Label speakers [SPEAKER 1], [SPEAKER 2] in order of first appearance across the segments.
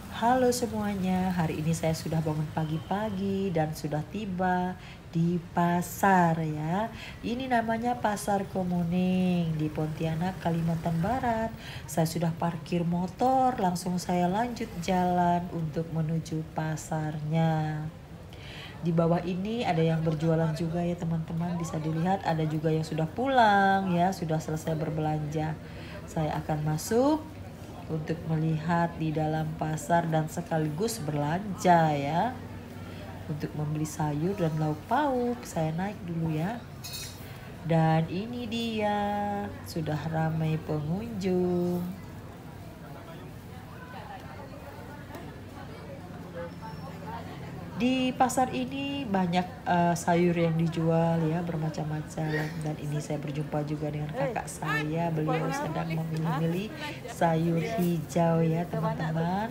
[SPEAKER 1] Halo semuanya, hari ini saya sudah bangun pagi-pagi dan sudah tiba di pasar ya. Ini namanya Pasar Kemuning di Pontianak, Kalimantan Barat. Saya sudah parkir motor, langsung saya lanjut jalan untuk menuju pasarnya. Di bawah ini ada yang berjualan juga ya teman-teman, bisa dilihat ada juga yang sudah pulang ya, sudah selesai berbelanja. Saya akan masuk untuk melihat di dalam pasar dan sekaligus belanja ya. Untuk membeli sayur dan lauk pauk, saya naik dulu ya. Dan ini dia, sudah ramai pengunjung. Di pasar ini banyak sayur yang dijual ya, bermacam-macam. Dan ini saya berjumpa juga dengan kakak saya, beliau sedang memilih-milih sayur hijau ya teman-teman.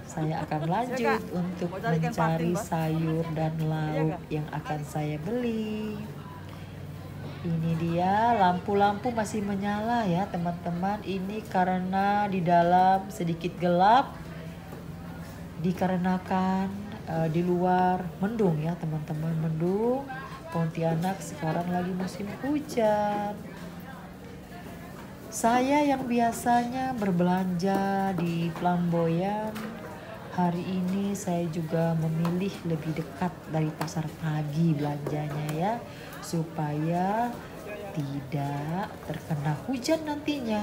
[SPEAKER 1] Saya akan lanjut untuk mencari sayur dan lauk yang akan saya beli. Ini dia, lampu-lampu masih menyala ya teman-teman. Ini karena di dalam sedikit gelap, dikarenakan di luar mendung ya teman-teman, mendung. Pontianak sekarang lagi musim hujan. Saya yang biasanya berbelanja di Flamboyan, hari ini saya juga memilih lebih dekat dari pasar pagi belanjanya ya, supaya tidak terkena hujan nantinya,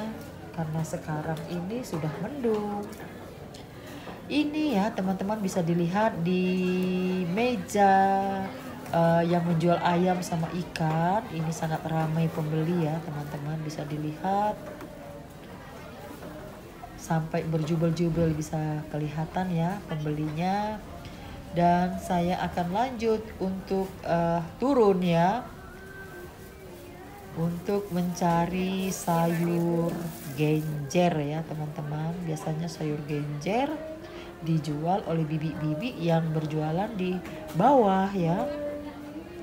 [SPEAKER 1] karena sekarang ini sudah mendung. Ini ya teman-teman bisa dilihat di meja yang menjual ayam sama ikan. Ini sangat ramai pembeli ya teman-teman, bisa dilihat sampai berjubel-jubel, bisa kelihatan ya pembelinya. Dan saya akan lanjut untuk turun ya, untuk mencari sayur genjer ya teman-teman. Biasanya sayur genjer dijual oleh bibi-bibi yang berjualan di bawah ya,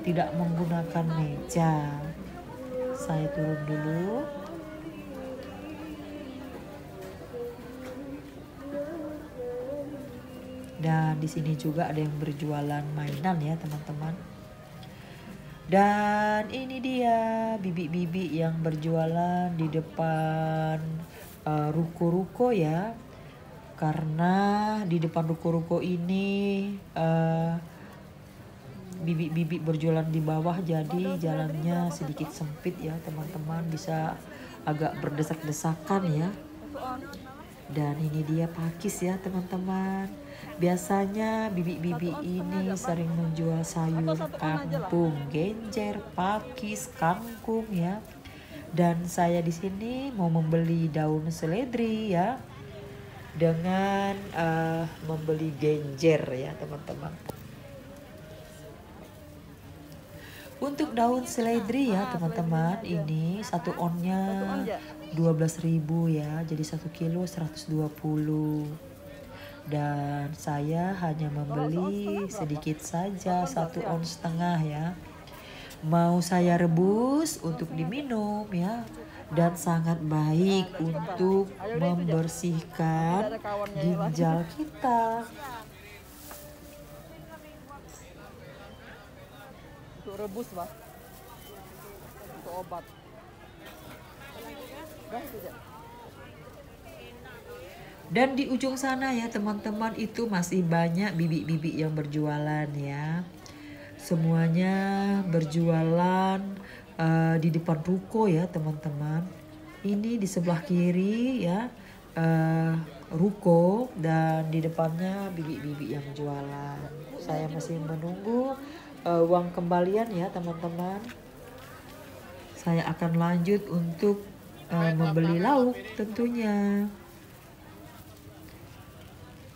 [SPEAKER 1] tidak menggunakan meja. Saya turun dulu. Dan di sini juga ada yang berjualan mainan ya teman-teman. Dan ini dia bibi-bibi yang berjualan di depan ruko-ruko ya. Karena di depan ruko-ruko ini bibi-bibi berjualan di bawah, jadi jalannya sedikit sempit ya teman-teman, bisa agak berdesak-desakan ya. Dan ini dia pakis ya teman-teman. Biasanya bibi-bibi ini sering menjual sayur kampung, genjer, pakis, kangkung ya. Dan saya di sini mau membeli daun seledri ya, dengan membeli genjer ya teman-teman. Untuk daun seledri ya teman-teman, ini satu onnya 12.000 ya, jadi 1 kilo 120. Dan saya hanya membeli sedikit saja, 1,5 on ya. Mau saya rebus untuk diminum ya, dan sangat baik untuk membersihkan ginjal kita.
[SPEAKER 2] Untuk rebus bah, untuk obat.
[SPEAKER 1] Dan di ujung sana ya teman-teman, itu masih banyak bibi-bibi yang berjualan ya. Semuanya berjualan di depan ruko ya teman-teman. Ini di sebelah kiri ya, ruko, dan di depannya bibi-bibi yang jualan. Saya masih menunggu uang kembalian ya teman-teman. Saya akan lanjut untuk membeli lauk tentunya.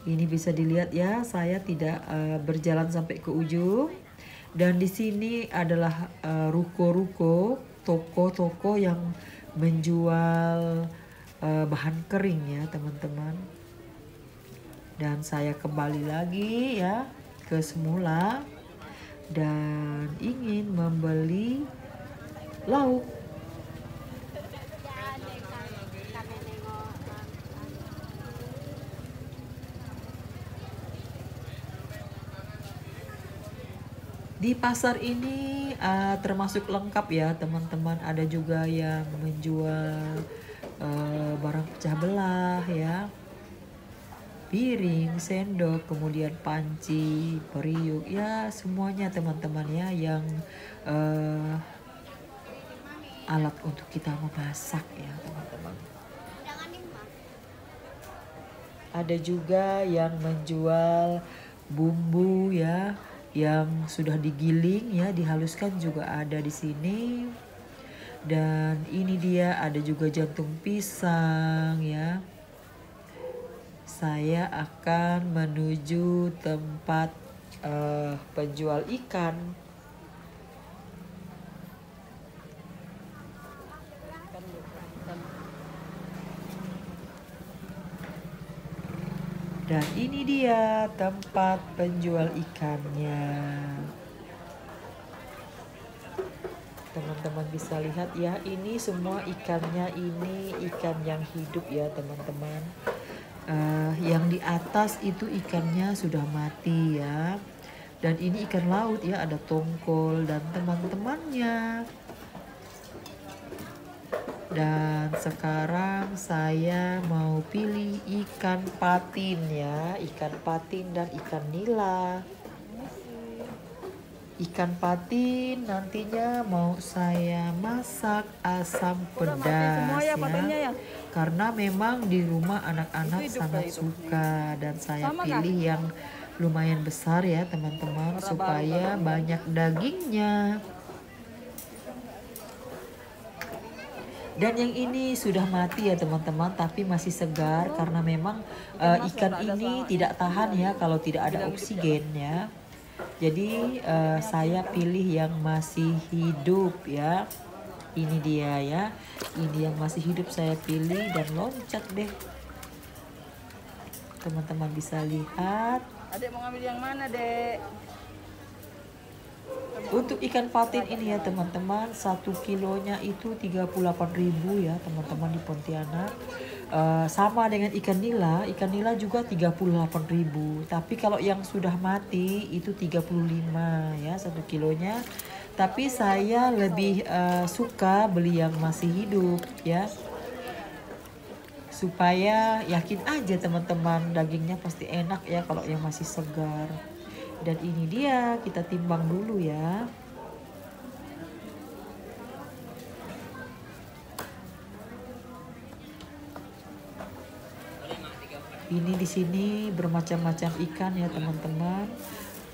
[SPEAKER 1] Ini bisa dilihat ya, saya tidak berjalan sampai ke ujung. Dan di sini adalah ruko-ruko, toko-toko yang menjual bahan kering ya teman-teman. Dan saya kembali lagi ya ke semula dan ingin membeli lauk. Di pasar ini termasuk lengkap ya teman-teman. Ada juga yang menjual barang pecah belah ya, piring, sendok, kemudian panci, periuk, ya semuanya teman-teman ya yang alat untuk kita memasak ya teman-teman. Ada juga yang menjual bumbu ya, yang sudah digiling ya, dihaluskan juga ada di sini. Dan ini dia ada juga jantung pisang ya. Saya akan menuju tempat penjual ikan. Dan ini dia tempat penjual ikannya. Teman-teman bisa lihat ya, ini semua ikannya ini ikan yang hidup ya teman-teman. Yang di atas itu ikannya sudah mati ya. Dan ini ikan laut ya, ada tongkol dan teman-temannya. Dan sekarang saya mau pilih ikan patin ya, ikan patin dan ikan nila. Ikan patin nantinya mau saya masak asam pedas ya. Karena memang di rumah anak-anak sangat suka, dan saya pilih yang lumayan besar ya teman-teman, supaya banyak dagingnya. Dan yang ini sudah mati ya teman-teman, tapi masih segar karena memang ikan ini tidak tahan ya kalau tidak ada oksigen ya. Jadi saya pilih yang masih hidup ya. Ini dia ya. Ini yang masih hidup saya pilih dan loncat deh. Teman-teman bisa lihat.
[SPEAKER 2] Adek mau ngambil yang mana, Dek?
[SPEAKER 1] Untuk ikan patin ini ya teman-teman, 1 kilonya itu 38.000 ya teman-teman di Pontianak. Sama dengan ikan nila juga 38.000. Tapi kalau yang sudah mati itu 35 ya 1 kilonya. Tapi saya lebih suka beli yang masih hidup ya. Supaya yakin aja teman-teman, dagingnya pasti enak ya kalau yang masih segar. Dan ini dia, kita timbang dulu ya. Ini di sini bermacam-macam ikan ya teman-teman.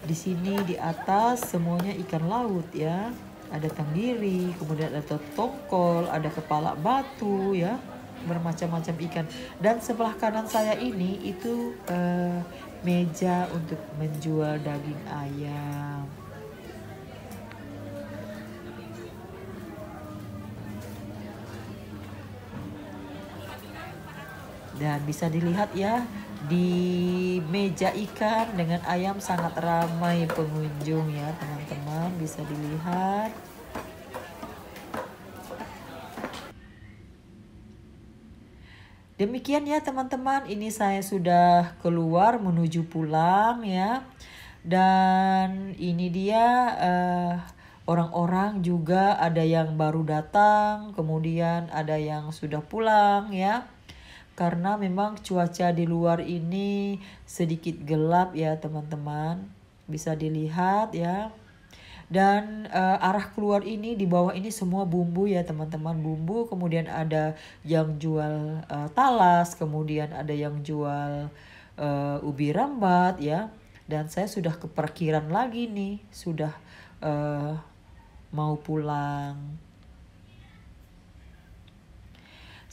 [SPEAKER 1] Di sini di atas semuanya ikan laut ya. Ada tenggiri, kemudian ada tongkol, ada kepala batu ya. Bermacam-macam ikan. Dan sebelah kanan saya ini itu meja untuk menjual daging ayam. Dan bisa dilihat ya, di meja ikan dengan ayam sangat ramai pengunjung ya teman-teman, bisa dilihat. Demikian ya teman-teman, ini saya sudah keluar menuju pulang ya. Dan ini dia orang-orang juga ada yang baru datang, kemudian ada yang sudah pulang ya. Karena memang cuaca di luar ini sedikit gelap ya teman-teman, bisa dilihat ya. Dan arah keluar ini, di bawah ini semua bumbu ya teman-teman, bumbu. Kemudian ada yang jual talas, kemudian ada yang jual ubi rambat ya. Dan saya sudah ke parkiran lagi nih, sudah mau pulang.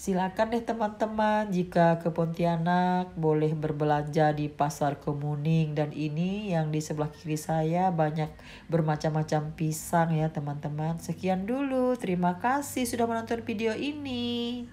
[SPEAKER 1] Silakan deh teman-teman, jika ke Pontianak boleh berbelanja di Pasar Kemuning. Dan ini yang di sebelah kiri saya banyak bermacam-macam pisang ya teman-teman. Sekian dulu, terima kasih sudah menonton video ini.